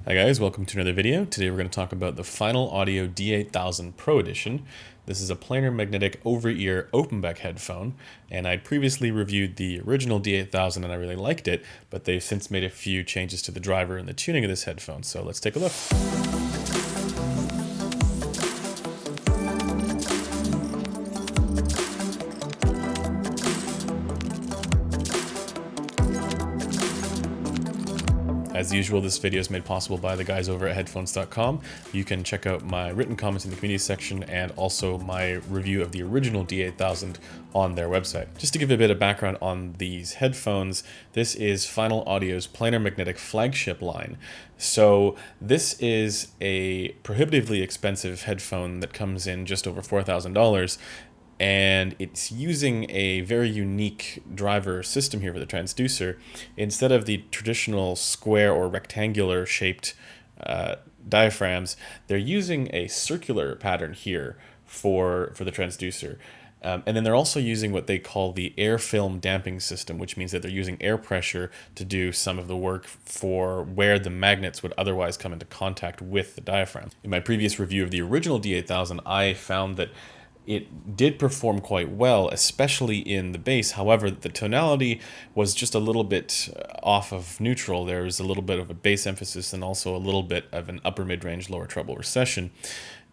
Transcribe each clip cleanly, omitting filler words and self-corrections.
Hi guys, welcome to another video. Today we're going to talk about the Final Audio D8000 Pro Edition. This is a planar magnetic over-ear open-back headphone, and I previously reviewed the original D8000 and I really liked it, but they've since made a few changes to the driver and the tuning of this headphone, so let's take a look. As usual, this video is made possible by the guys over at headphones.com. You can check out my written comments in the community section and also my review of the original D8000 on their website. Just to give a bit of background on these headphones, this is Final Audio's planar magnetic flagship line. So this is a prohibitively expensive headphone that comes in just over $4,000. And it's using a very unique driver system here for the transducer. Instead of the traditional square or rectangular shaped diaphragms, they're using a circular pattern here for the transducer. And then they're also using what they call the air film damping system, which means that they're using air pressure to do some of the work for where the magnets would otherwise come into contact with the diaphragm. In my previous review of the original D8000, I found that it did perform quite well, especially in the bass. However, the tonality was just a little bit off of neutral. There was a little bit of a bass emphasis and also a little bit of an upper mid-range, lower treble recession.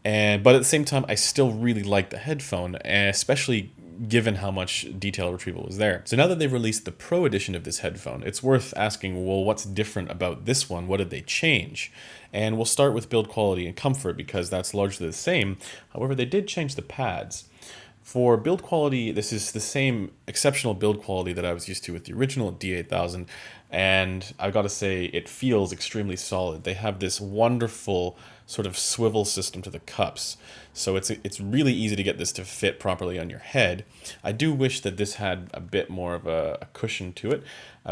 But at the same time, I still really liked the headphone, and especially given how much detail retrieval was there. So now that they've released the Pro edition of this headphone, it's worth asking, well, what's different about this one? What did they change? And we'll start with build quality and comfort because that's largely the same. However, they did change the pads. For build quality, this is the same exceptional build quality that I was used to with the original D8000, and I've got to say it feels extremely solid. They have this wonderful sort of swivel system to the cups, so it's really easy to get this to fit properly on your head. I do wish that this had a bit more of a cushion to it,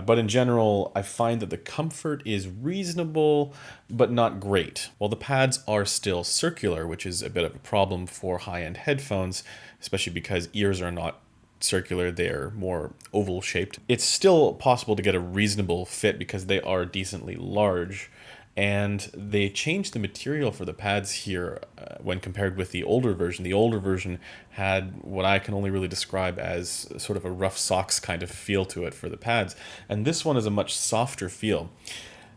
but in general, I find that the comfort is reasonable, but not great. While the pads are still circular, which is a bit of a problem for high-end headphones, especially because ears are not circular, they're more oval shaped. It's still possible to get a reasonable fit because they are decently large, and they changed the material for the pads here when compared with the older version. The older version had what I can only really describe as sort of a rough socks kind of feel to it for the pads, and this one is a much softer feel.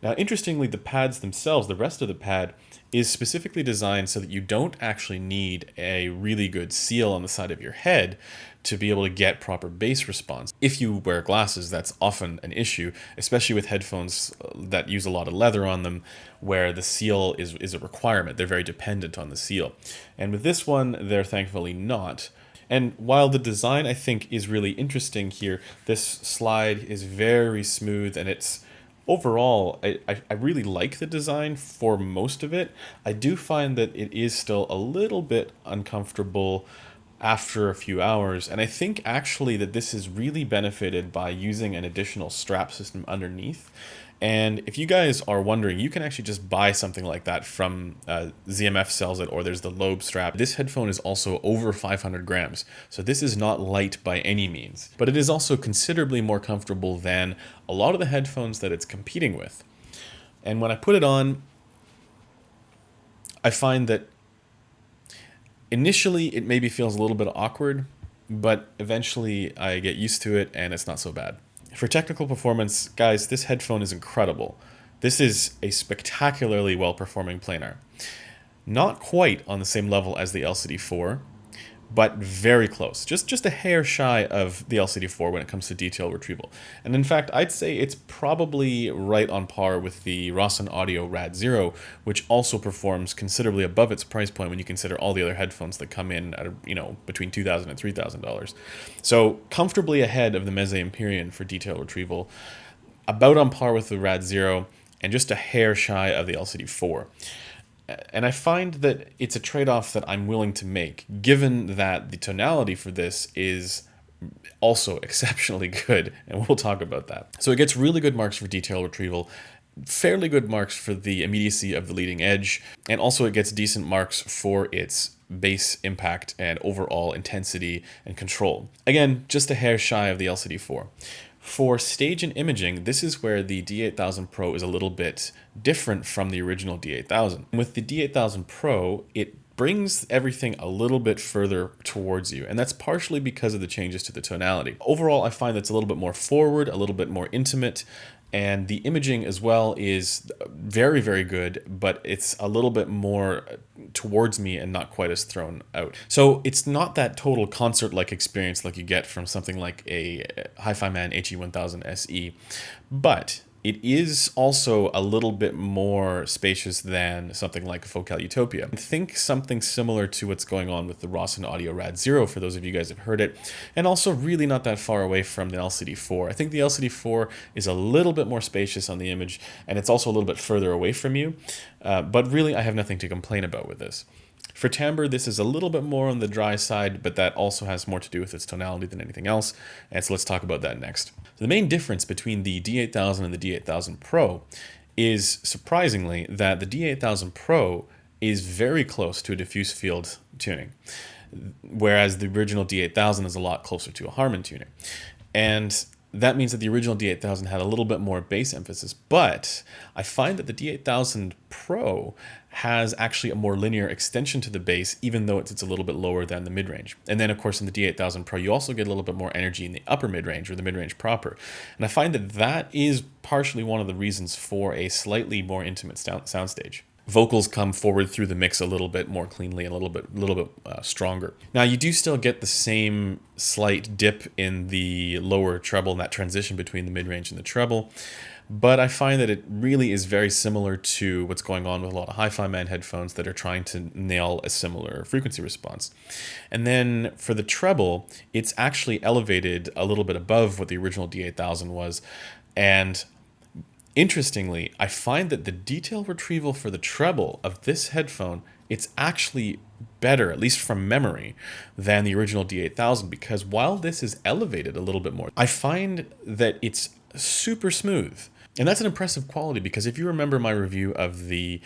Now, interestingly, the pads themselves, the rest of the pad, is specifically designed so that you don't actually need a really good seal on the side of your head to be able to get proper bass response. If you wear glasses, that's often an issue, especially with headphones that use a lot of leather on them, where the seal is a requirement. They're very dependent on the seal. And with this one, they're thankfully not. And while the design, I think, is really interesting here, this slide is very smooth and it's overall, I really like the design for most of it. I do find that it is still a little bit uncomfortable after a few hours, and I think actually that this is really benefited by using an additional strap system underneath. And if you guys are wondering, you can actually just buy something like that from ZMF sells it, or there's the Lobe strap. This headphone is also over 500 grams, so this is not light by any means. But it is also considerably more comfortable than a lot of the headphones that it's competing with. And when I put it on, I find that initially it maybe feels a little bit awkward, but eventually I get used to it and it's not so bad. For technical performance, guys, this headphone is incredible. This is a spectacularly well-performing planar. Not quite on the same level as the LCD4, but very close. Just a hair shy of the LCD4 when it comes to detail retrieval. And in fact, I'd say it's probably right on par with the Rosin Audio Rad Zero, which also performs considerably above its price point when you consider all the other headphones that come in at, between $2,000 and $3,000. So comfortably ahead of the Meze Empyrean for detail retrieval, about on par with the Rad Zero, and just a hair shy of the LCD4. And I find that it's a trade-off that I'm willing to make, given that the tonality for this is also exceptionally good, and we'll talk about that. So it gets really good marks for detail retrieval, fairly good marks for the immediacy of the leading edge, and also it gets decent marks for its bass impact and overall intensity and control. Again, just a hair shy of the LCD4. For stage and imaging, this is where the D8000 Pro is a little bit different from the original D8000. With the D8000 Pro, it brings everything a little bit further towards you, and that's partially because of the changes to the tonality. Overall, I find that's a little bit more forward, a little bit more intimate, and the imaging as well is very, very good, but it's a little bit more towards me and not quite as thrown out. So it's not that total concert-like experience like you get from something like a Hi-Fi Man HE1000 SE, but it is also a little bit more spacious than something like a Focal Utopia. Think something similar to what's going on with the Rosin Audio Rad Zero, for those of you guys who have heard it, and also really not that far away from the LCD4. I think the LCD4 is a little bit more spacious on the image, and it's also a little bit further away from you, but really I have nothing to complain about with this. For timbre, this is a little bit more on the dry side, but that also has more to do with its tonality than anything else, and so let's talk about that next. So the main difference between the D8000 and the D8000 Pro is, surprisingly, that the D8000 Pro is very close to a diffuse field tuning, whereas the original D8000 is a lot closer to a Harman tuning. And that means that the original D8000 had a little bit more bass emphasis, but I find that the D8000 Pro has actually a more linear extension to the bass, even though it's a little bit lower than the mid-range. And then, of course, in the D8000 Pro, you also get a little bit more energy in the upper mid-range, or the mid-range proper. And I find that that is partially one of the reasons for a slightly more intimate soundstage. Vocals come forward through the mix a little bit more cleanly and a little bit stronger. Now, you do still get the same slight dip in the lower treble, and that transition between the mid-range and the treble, but I find that it really is very similar to what's going on with a lot of Hi-Fi Man headphones that are trying to nail a similar frequency response. And then for the treble, it's actually elevated a little bit above what the original D8000 was, and interestingly, I find that the detail retrieval for the treble of this headphone, it's actually better, at least from memory, than the original D8000, because while this is elevated a little bit more, I find that it's super smooth. And that's an impressive quality, because if you remember my review of the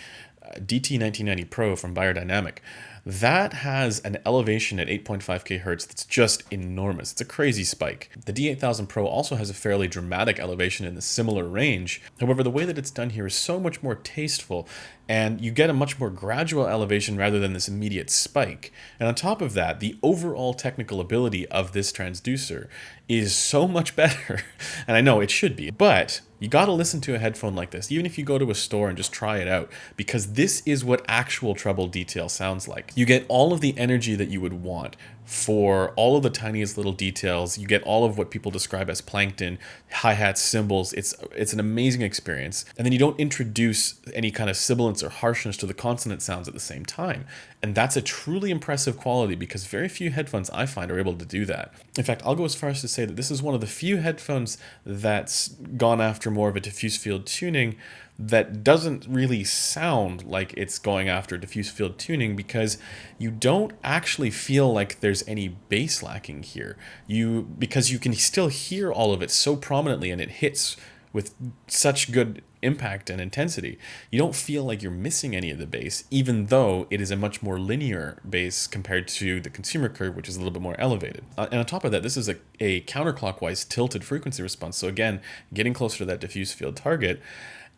DT1990 Pro from Beyerdynamic, that has an elevation at 8.5 kHz that's just enormous. It's a crazy spike. The D8000 Pro also has a fairly dramatic elevation in the similar range. However, the way that it's done here is so much more tasteful, and you get a much more gradual elevation rather than this immediate spike. And on top of that, the overall technical ability of this transducer is so much better. And I know it should be, but you gotta listen to a headphone like this, even if you go to a store and just try it out, because this is what actual treble detail sounds like. You get all of the energy that you would want for all of the tiniest little details. You get all of what people describe as plankton, hi-hats, cymbals. It's an amazing experience. And then you don't introduce any kind of sibilance or harshness to the consonant sounds at the same time. And that's a truly impressive quality, because very few headphones I find are able to do that. In fact, I'll go as far as to say that this is one of the few headphones that's gone after more of a diffuse field tuning that doesn't really sound like it's going after diffuse field tuning, because you don't actually feel like there's any bass lacking here. Because you can still hear all of it so prominently, and it hits with such good impact and intensity. You don't feel like you're missing any of the bass, even though it is a much more linear bass compared to the consumer curve, which is a little bit more elevated. And on top of that, this is a counterclockwise tilted frequency response. So again, getting closer to that diffuse field target.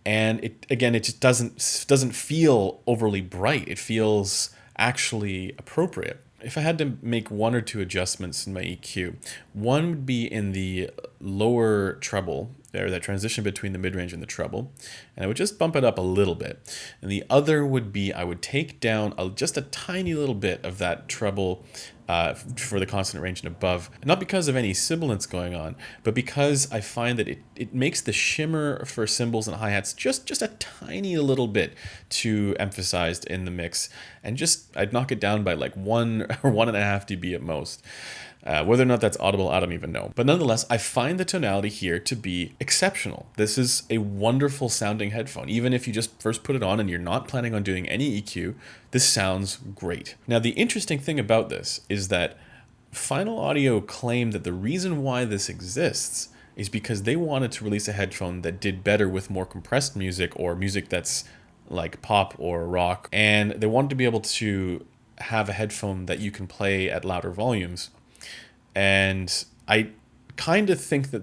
And it just doesn't feel overly bright. It feels actually appropriate. If I had to make one or two adjustments in my EQ, one would be in the lower treble, there, that transition between the mid-range and the treble, and I would just bump it up a little bit. And the other would be, I would take down just a tiny little bit of that treble for the consonant range and above, not because of any sibilance going on, but because I find that it makes the shimmer for cymbals and hi-hats just a tiny little bit too emphasized in the mix, and I'd knock it down by like 1 or 1.5 dB at most. Whether or not that's audible, I don't even know. But nonetheless, I find the tonality here to be exceptional. This is a wonderful sounding headphone. Even if you just first put it on and you're not planning on doing any EQ, this sounds great. Now, the interesting thing about this is that Final Audio claimed that the reason why this exists is because they wanted to release a headphone that did better with more compressed music, or music that's like pop or rock. And they wanted to be able to have a headphone that you can play at louder volumes. And I kind of think that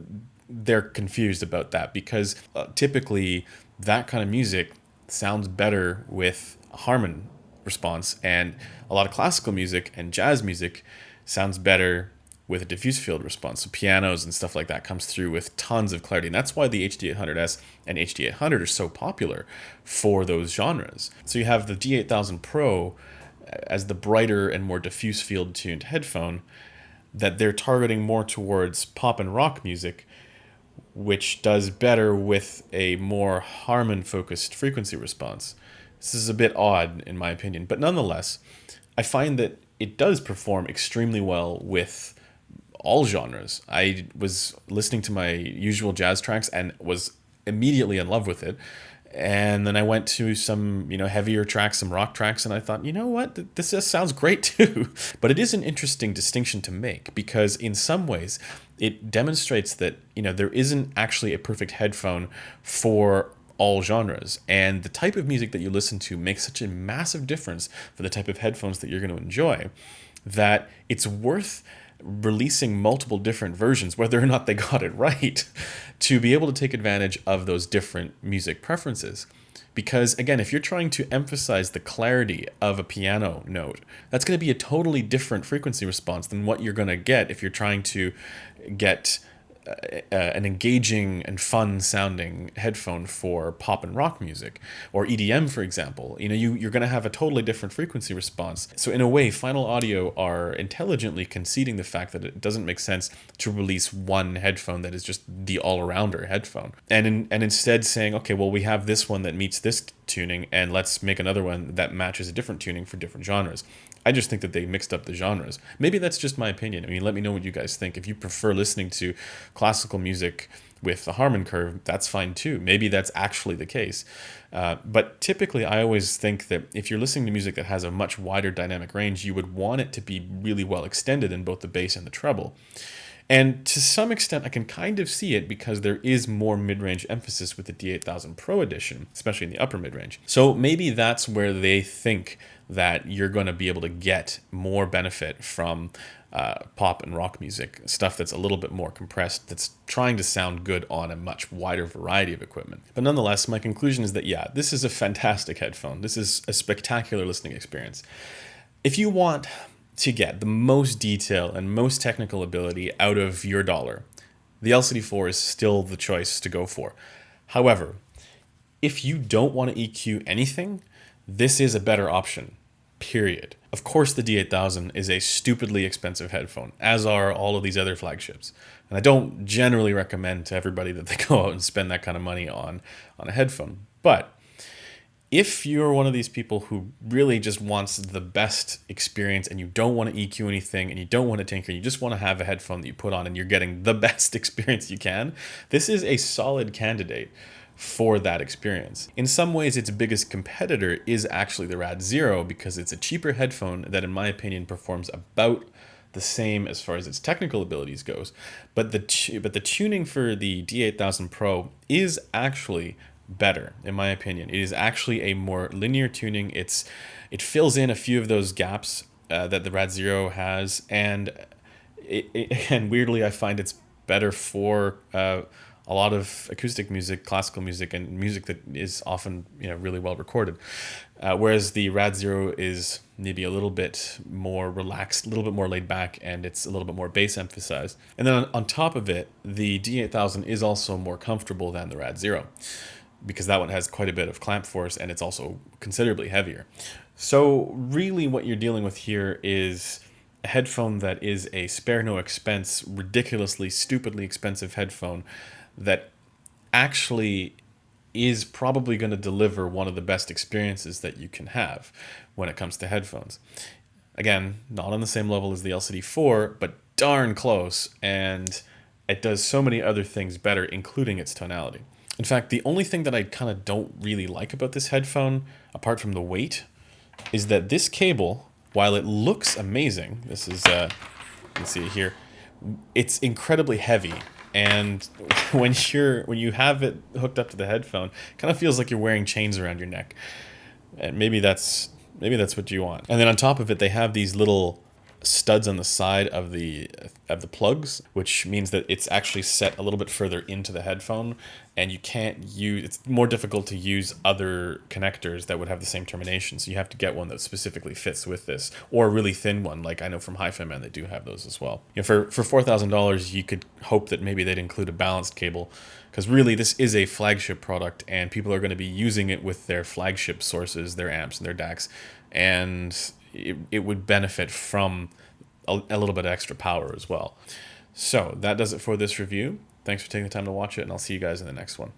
they're confused about that, because typically that kind of music sounds better with a Harman response, and a lot of classical music and jazz music sounds better with a diffuse field response. So pianos and stuff like that comes through with tons of clarity. And that's why the HD800S and HD800 are so popular for those genres. So you have the D8000 Pro as the brighter and more diffuse field tuned headphone that they're targeting more towards pop and rock music, which does better with a more Harman focused frequency response. This is a bit odd in my opinion, but nonetheless, I find that it does perform extremely well with all genres. I was listening to my usual jazz tracks and was immediately in love with it. And then I went to some, heavier tracks, some rock tracks, and I thought, you know what, this just sounds great too. But it is an interesting distinction to make, because in some ways it demonstrates that, there isn't actually a perfect headphone for all genres. And the type of music that you listen to makes such a massive difference for the type of headphones that you're going to enjoy, that it's worth releasing multiple different versions, whether or not they got it right, to be able to take advantage of those different music preferences. Because again, if you're trying to emphasize the clarity of a piano note, that's going to be a totally different frequency response than what you're going to get if you're trying to get an engaging and fun sounding headphone for pop and rock music, or EDM, for example. You're going to have a totally different frequency response. So in a way, Final Audio are intelligently conceding the fact that it doesn't make sense to release one headphone that is just the all-arounder headphone, and instead saying, okay, well, we have this one that meets this tuning, and let's make another one that matches a different tuning for different genres. I just think that they mixed up the genres. Maybe that's just my opinion. Let me know what you guys think. If you prefer listening to classical music with the Harman curve, that's fine too. Maybe that's actually the case. But typically, I always think that if you're listening to music that has a much wider dynamic range, you would want it to be really well extended in both the bass and the treble. And to some extent, I can kind of see it, because there is more mid-range emphasis with the D8000 Pro edition, especially in the upper mid-range. So maybe that's where they think that you're going to be able to get more benefit from pop and rock music, stuff that's a little bit more compressed, that's trying to sound good on a much wider variety of equipment. But nonetheless, my conclusion is that, yeah, this is a fantastic headphone. This is a spectacular listening experience. If you want to get the most detail and most technical ability out of your dollar, the LCD4 is still the choice to go for. However, if you don't want to EQ anything, this is a better option, period. Of course, the D8000 is a stupidly expensive headphone, as are all of these other flagships. And I don't generally recommend to everybody that they go out and spend that kind of money on a headphone. But if you're one of these people who really just wants the best experience, and you don't want to EQ anything, and you don't want to tinker, you just want to have a headphone that you put on and you're getting the best experience you can, this is a solid candidate for that experience. In some ways, its biggest competitor is actually the Rad Zero, because it's a cheaper headphone that, in my opinion, performs about the same as far as its technical abilities goes. But the tuning for the D8000 Pro is actually better, in my opinion. It is actually a more linear tuning. It fills in a few of those gaps that the Rad Zero has, and and weirdly, I find it's better for a lot of acoustic music, classical music, and music that is often really well recorded. Whereas the Rad Zero is maybe a little bit more relaxed, a little bit more laid back, and it's a little bit more bass emphasized. And then on top of it, the D8000 is also more comfortable than the Rad Zero, because that one has quite a bit of clamp force, and it's also considerably heavier. So really what you're dealing with here is a headphone that is a spare no expense, ridiculously, stupidly expensive headphone that actually is probably going to deliver one of the best experiences that you can have when it comes to headphones. Again, not on the same level as the LCD4, but darn close, and it does so many other things better, including its tonality. In fact, the only thing that I kind of don't really like about this headphone, apart from the weight, is that this cable, while it looks amazing, this is, you can see it here, it's incredibly heavy. And when you have it hooked up to the headphone, it kind of feels like you're wearing chains around your neck. And maybe that's what you want. And then on top of it, they have these little studs on the side of the plugs, which means that it's actually set a little bit further into the headphone, and you can't use, it's more difficult to use other connectors that would have the same termination. So you have to get one that specifically fits with this, or a really thin one. Like I know from Hi-Fi Man they do have those as well. You know, for $4,000, you could hope that maybe they'd include a balanced cable, because really this is a flagship product and people are going to be using it with their flagship sources, their amps and their DACs, and it would benefit from a little bit of extra power as well. So that does it for this review. Thanks for taking the time to watch it, and I'll see you guys in the next one.